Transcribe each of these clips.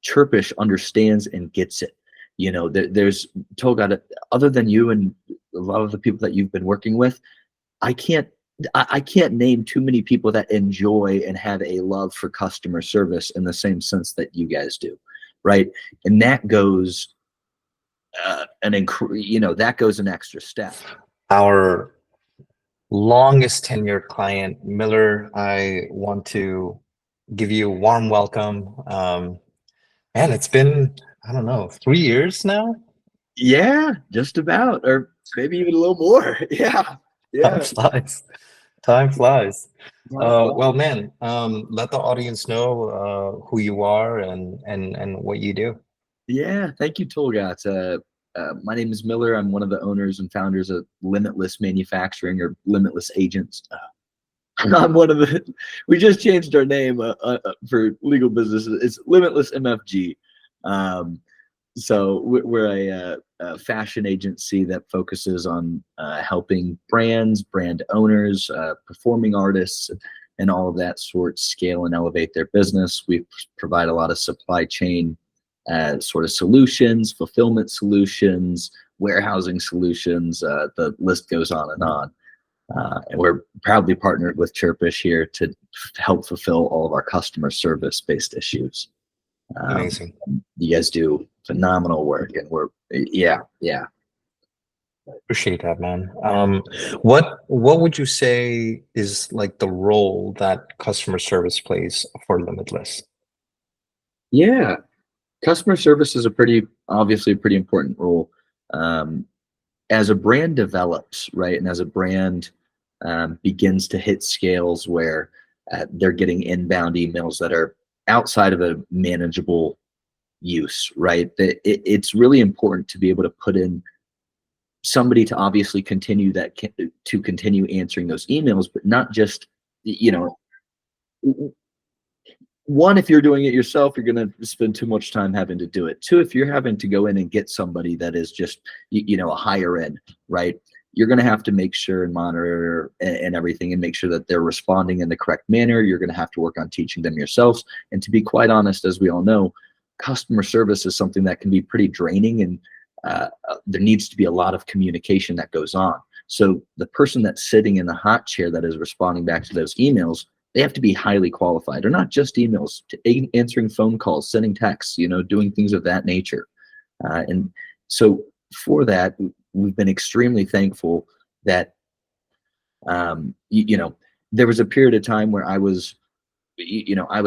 Chirpish understands and gets it. There's Tulgat, other than you and a lot of the people that you've been working with, I can't I can't name too many people that enjoy and have a love for customer service in the same sense that you guys do, right? And that goes that goes an extra step. Our longest tenured client, Miller, I want to give you a warm welcome. Man, it's been, I don't know, 3 years now? Yeah, just about, or maybe even a little more. Yeah, Time yeah. flies. Time flies. Well, Well, man, let the audience know who you are and what you do. yeah, thank you, Tulgat. My name is Miller. I'm one of the owners and founders of Limitless Manufacturing, or Limitless Agents. I'm one of the. We just changed our name for legal businesses. It's Limitless MFG. So we're a fashion agency that focuses on helping brands, brand owners, performing artists, and all of that sort scale and elevate their business. We provide a lot of supply chain sort of solutions, fulfillment solutions, warehousing solutions. The list goes on and on. And we're proudly partnered with Chirpish here to help fulfill all of our customer service-based issues. Amazing. You guys do phenomenal work, and yeah. Appreciate that, man. What would you say is like the role that customer service plays for Limitless? Yeah, customer service is obviously a pretty important role. As a brand develops, right, and as a brand begins to hit scales where they're getting inbound emails that are outside of a manageable use, right? It's really important to be able to put in somebody to obviously continue answering those emails, but not just, one, if you're doing it yourself, you're going to spend too much time having to do it. Two, if you're having to go in and get somebody that is just, a higher end, right? You're going to have to make sure and monitor and everything and make sure that they're responding in the correct manner. You're going to have to work on teaching them yourselves. And to be quite honest, as we all know, customer service is something that can be pretty draining, and there needs to be a lot of communication that goes on. So the person that's sitting in the hot chair that is responding back to those emails, they have to be highly qualified. Or not just emails, answering phone calls, sending texts, doing things of that nature. And so for that, we've been extremely thankful that, there was a period of time where I was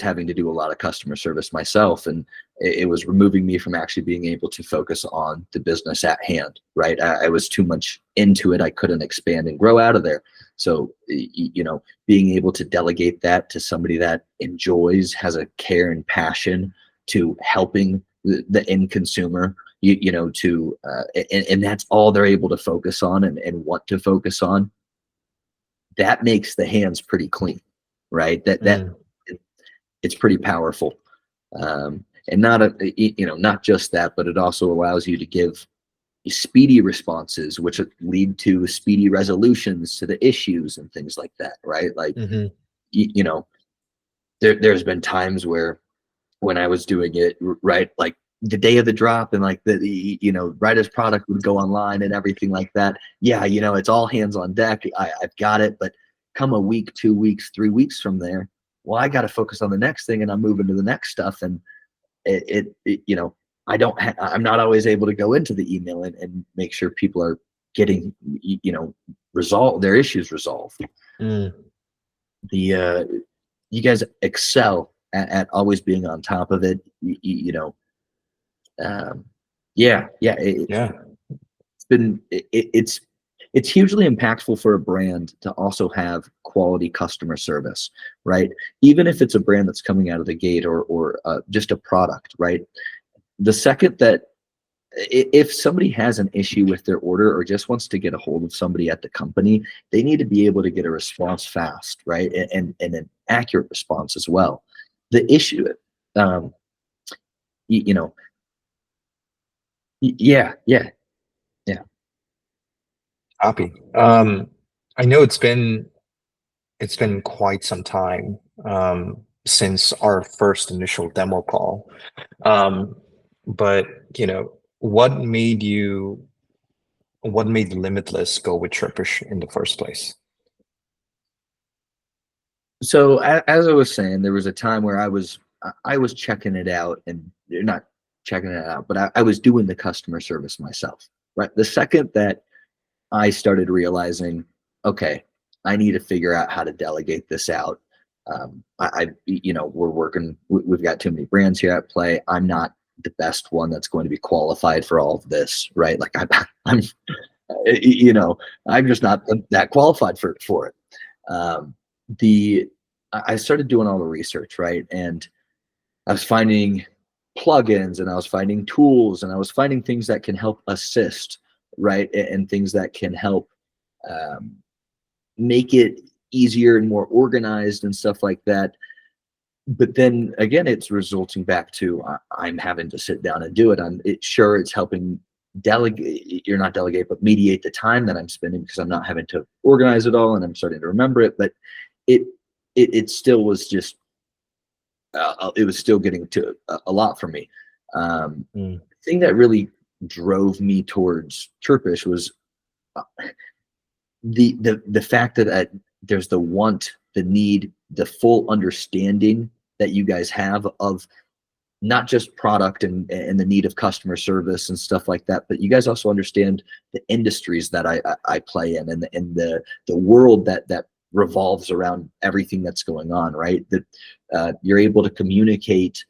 having to do a lot of customer service myself, and it was removing me from actually being able to focus on the business at hand, right? I was too much into it. I couldn't expand and grow out of there. So, being able to delegate that to somebody that enjoys, has a care and passion to helping the end consumer, and that's all they're able to focus on and want to focus on, that makes the hands pretty clean, right? It's pretty powerful. And not just that, but it also allows you to give speedy responses, which lead to speedy resolutions to the issues and things like that, right? Like, there's been times where when I was doing it, right, like the day of the drop, and like right as product would go online and everything like that. Yeah, it's all hands on deck. I've got it, but come a week, 2 weeks, 3 weeks from there, well, I got to focus on the next thing, and I'm moving to the next stuff. And I'm not always able to go into the email and make sure people are getting, their issues resolved. You guys excel at always being on top of it. It's hugely impactful for a brand to also have quality customer service, right? Even if it's a brand that's coming out of the gate or just a product, right? The second that if somebody has an issue with their order or just wants to get a hold of somebody at the company, they need to be able to get a response fast, right? And an accurate response as well. The issue, yeah. Copy. I know it's been quite some time since our first initial demo call. But what made Limitless go with Chirpish in the first place? So as I was saying, there was a time where I was checking it out, and not checking it out, but I was doing the customer service myself. Right. The second that I started realizing, okay, I need to figure out how to delegate this out. We're working. We've got too many brands here at play. I'm not the best one that's going to be qualified for all of this, right? Like I'm I'm just not that qualified for it. Um, the I started doing all the research, right? And I was finding plugins, and I was finding tools, and I was finding things that can help assist, right? And things that can help um, make it easier and more organized and stuff like that. But then again, it's resulting back to I'm having to sit down and do it. Sure, it's helping delegate, you're not delegate, but mediate the time that I'm spending, because I'm not having to organize it all and I'm starting to remember it. But it it still was just it was still getting to a lot for me. The thing that really drove me towards Chirpish was uh, the fact that there's the want, the need, the full understanding that you guys have of not just product and the need of customer service and stuff like that, but you guys also understand the industries that I play in, and the world that revolves around everything that's going on, right? That you're able to communicate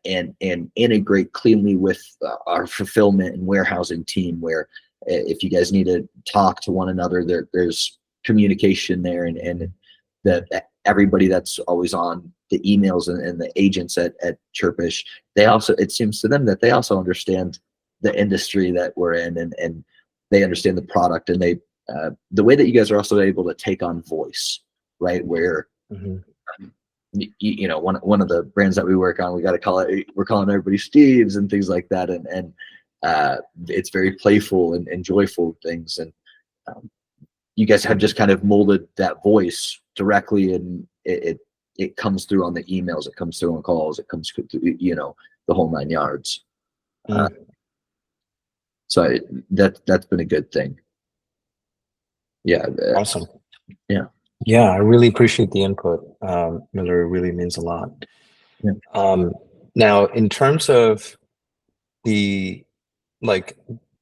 and integrate cleanly with our fulfillment and warehousing team, where if you guys need to talk to one another, there's communication there, and everybody that's always on the emails, and the agents at Chirpish, it seems to them that they also understand the industry that we're in, and they understand the product, and the way that you guys are also able to take on voice, right? Where one of the brands that we work on, we're calling everybody Steve's and things like that, and it's very playful and joyful things, and you guys have just kind of molded that voice directly, and it comes through on the emails, it comes through on calls, it comes through, the whole nine yards. So that's been a good thing. Yeah. Awesome. Yeah. Yeah, I really appreciate the input, Miller. It really means a lot. Yeah. Now, in terms of the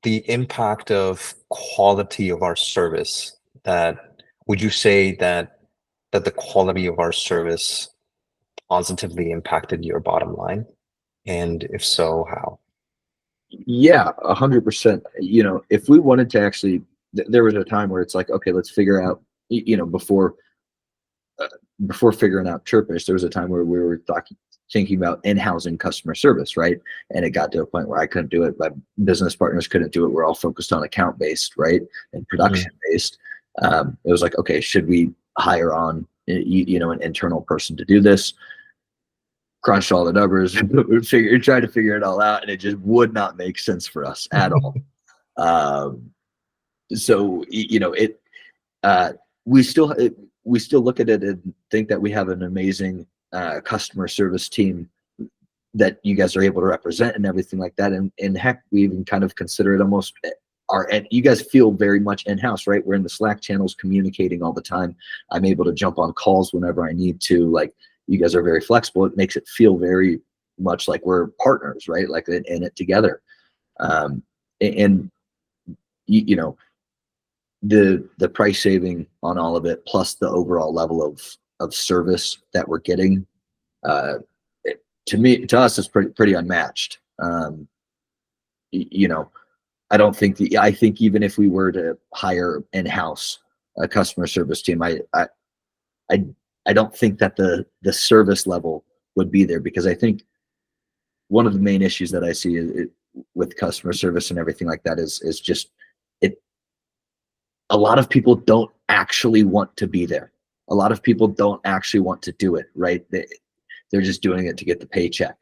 impact of quality of our service, would you say that the quality of our service positively impacted your bottom line? And if so, how? Yeah, 100%. If we wanted to actually, there was a time where it's like, okay, let's figure out, before figuring out Chirpish, there was a time where we were thinking about in-housing customer service, right? And it got to a point where I couldn't do it. My business partners couldn't do it. We're all focused on account-based, right? And production-based. It was like, okay, should we hire on, an internal person to do this? Crunched all the numbers, tried to figure it all out, and it just would not make sense for us at all. So we still look at it and think that we have an amazing customer service team that you guys are able to represent and everything like that. And heck, we even kind of consider it almost you guys feel very much in-house, right? We're in the Slack channels communicating all the time. I'm able to jump on calls whenever I need to. Like, you guys are very flexible. It makes it feel very much like we're partners, right? Like in it together. And the price saving on all of it, plus the overall level of service that we're getting, to us is pretty unmatched. I think even if we were to hire in-house a customer service team, I don't think that the service level would be there, because I think one of the main issues that I see with customer service and everything like that is just it. A lot of people don't actually want to be there. A lot of people don't actually want to do it, right? They're just doing it to get the paycheck.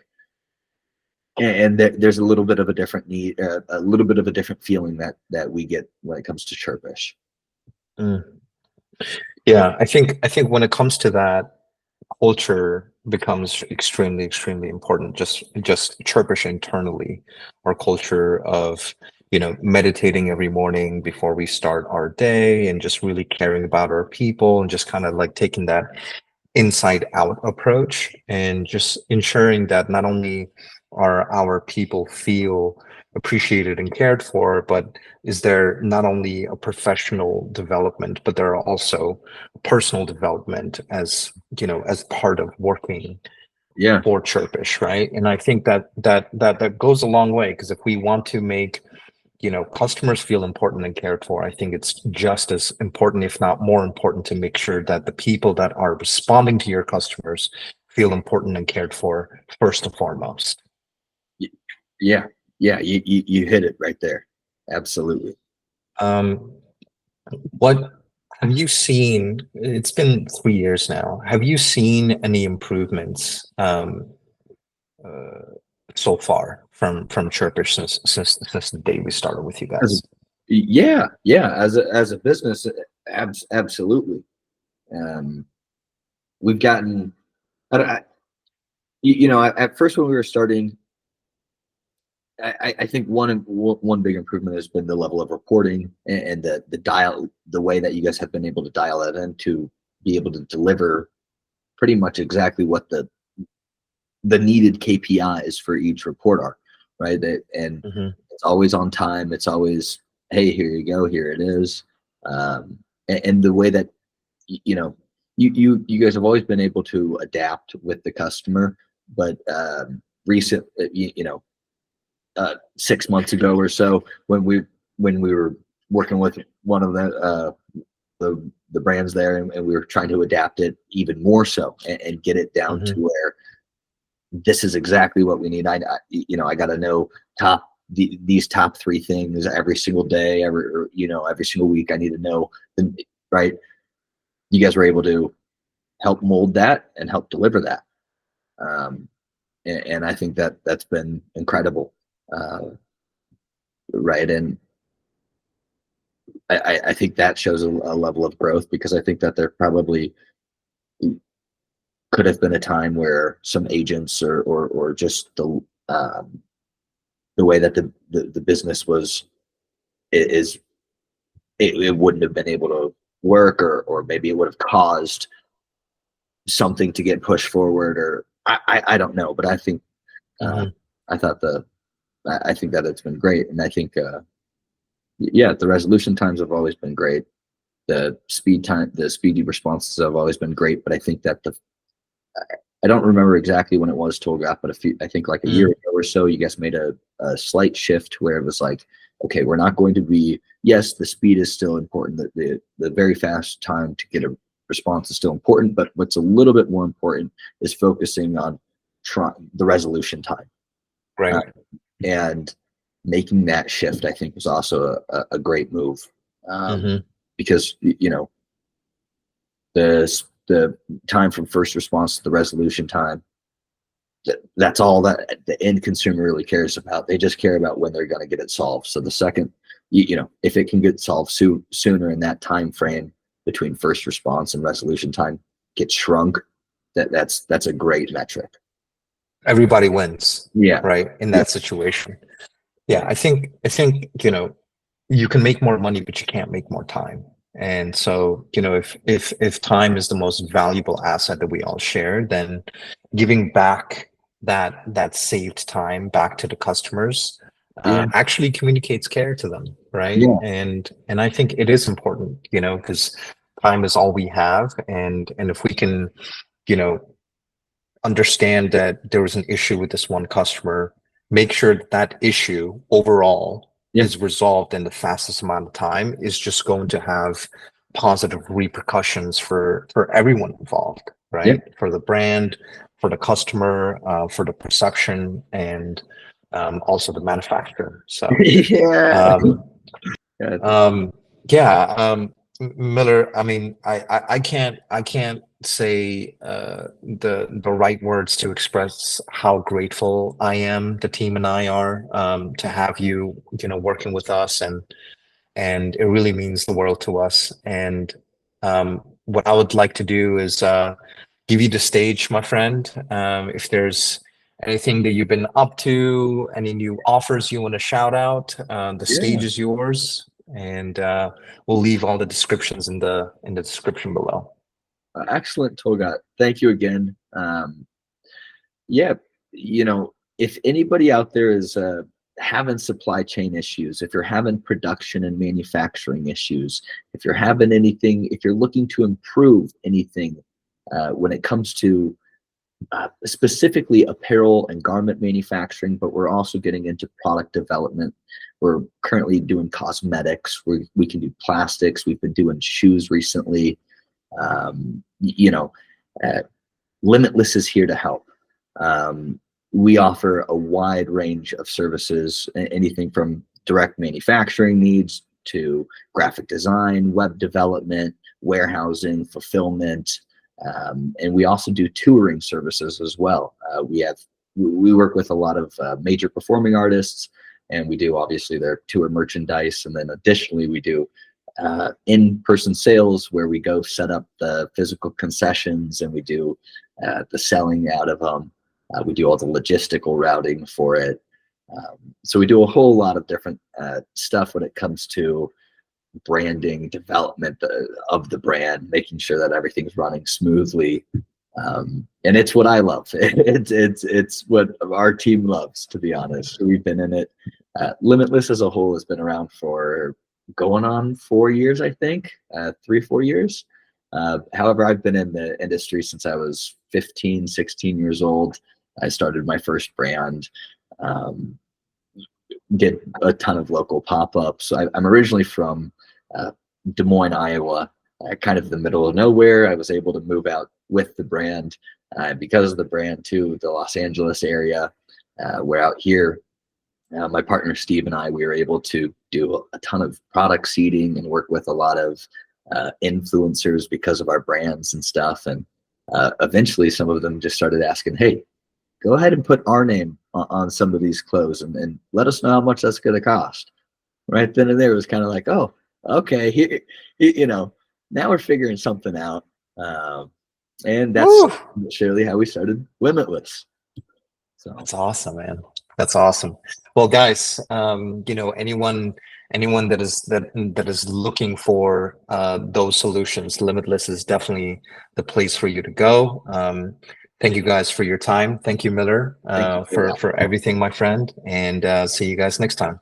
And there's a little bit of a different need, a little bit of a different feeling that we get when it comes to Chirpish. Yeah, I think when it comes to that culture, becomes extremely, extremely important. Just Chirpish internally, our culture of, meditating every morning before we start our day, and just really caring about our people, and just kind of like taking that inside out approach, and just ensuring that not only are our people feel appreciated and cared for, but is there not only a professional development, but there are also personal development as part of working Yeah. for Chirpish, right? And I think that goes a long way, because if we want to make customers feel important and cared for, I think it's just as important, if not more important, to make sure that the people that are responding to your customers feel important and cared for first and foremost. Yeah. Yeah. You hit it right there. Absolutely. What have you seen? It's been 3 years now. Have you seen any improvements so far from Chirpish since the day we started with you guys? Yeah. Yeah. As a business, absolutely. We've gotten, at first when we were starting, I think one big improvement has been the level of reporting, and the way that you guys have been able to dial that in to be able to deliver pretty much exactly what the needed KPIs for each report are, right? And it's always on time. It's always, hey, here you go, here it is. And the way that you guys have always been able to adapt with the customer, but recent 6 months ago or so, when we were working with one of the brands there, and we were trying to adapt it even more so, and get it down to where this is exactly what we need. I got to know these top three things every single day, every single week. I need to know them, right? You guys were able to help mold that and help deliver that. And I think that's been incredible. Right. And I think that shows a level of growth, because I think that there probably could have been a time where some agents or just the way that the business was, it wouldn't have been able to work, or maybe it would have caused something to get pushed forward, or I don't know, but I think I think that it's been great. And I think the resolution times have always been great. The speedy responses have always been great. But I think that I don't remember exactly when it was, Tulgat, but I think like a year ago or so, you guys made a slight shift where it was like, okay, we're not going to be, yes, the speed is still important. The very fast time to get a response is still important, but what's a little bit more important is focusing on the resolution time. Right. And making that shift, I think, was also a great move, because the time from first response to the resolution time, that's all that the end consumer really cares about. They just care about when they're going to get it solved. So the second, if it can get solved sooner in that time frame between first response and resolution time gets shrunk, that's a great metric. Everybody wins. Yeah. Right. In that situation. Yeah. I think, you can make more money, but you can't make more time. And so, if time is the most valuable asset that we all share, then giving back that saved time back to the customers actually communicates care to them, right? Yeah. And I think it is important, because time is all we have, and if we can, understand that there was an issue with this one customer, make sure that issue overall is resolved in the fastest amount of time, is just going to have positive repercussions for everyone involved, right? For the brand, for the customer, for the perception, and also the manufacturer. So Miller, I mean, I can't say the right words to express how grateful I am, the team and I are, to have you, working with us, and it really means the world to us. And what I would like to do is, give you the stage, my friend. If there's anything that you've been up to, any new offers you want to shout out, the stage is yours, and we'll leave all the descriptions in the description below. Excellent, Tulgat. Thank you again. Yeah, if anybody out there is having supply chain issues, if you're having production and manufacturing issues, if you're having anything, if you're looking to improve anything when it comes to specifically apparel and garment manufacturing, but we're also getting into product development. We're currently doing cosmetics. We can do plastics. We've been doing shoes recently. Limitless is here to help. We offer a wide range of services, anything from direct manufacturing needs to graphic design, web development, warehousing, fulfillment, and we also do touring services as well. We work with a lot of major performing artists, and we do obviously their tour merchandise, and then additionally we do in-person sales where we go set up the physical concessions and we do the selling out of them. We do all the logistical routing for it. So we do a whole lot of different stuff when it comes to branding, development of the brand, making sure that everything's running smoothly. And it's what I love. It's what our team loves, to be honest. We've been in it. Limitless as a whole has been around for going on 4 years, I think, 3-4 years. However, I've been in the industry since I was 15, 16 years old. I started my first brand, did a ton of local pop-ups. I'm originally from Des Moines, Iowa, kind of the middle of nowhere. I was able to move out with the brand because of the brand to the Los Angeles area. We're out here. My partner Steve and I, we were able to do a ton of product seeding and work with a lot of influencers because of our brands and stuff. And eventually some of them just started asking, hey, go ahead and put our name on some of these clothes and let us know how much that's going to cost. Right then and there, it was kind of like, oh, okay, here, now we're figuring something out. And that's surely how we started Limitless. So that's awesome, man. That's awesome. Well, guys, anyone that is looking for those solutions, Limitless is definitely the place for you to go. Thank you guys for your time. Thank you, Miller, for everything, my friend, and see you guys next time.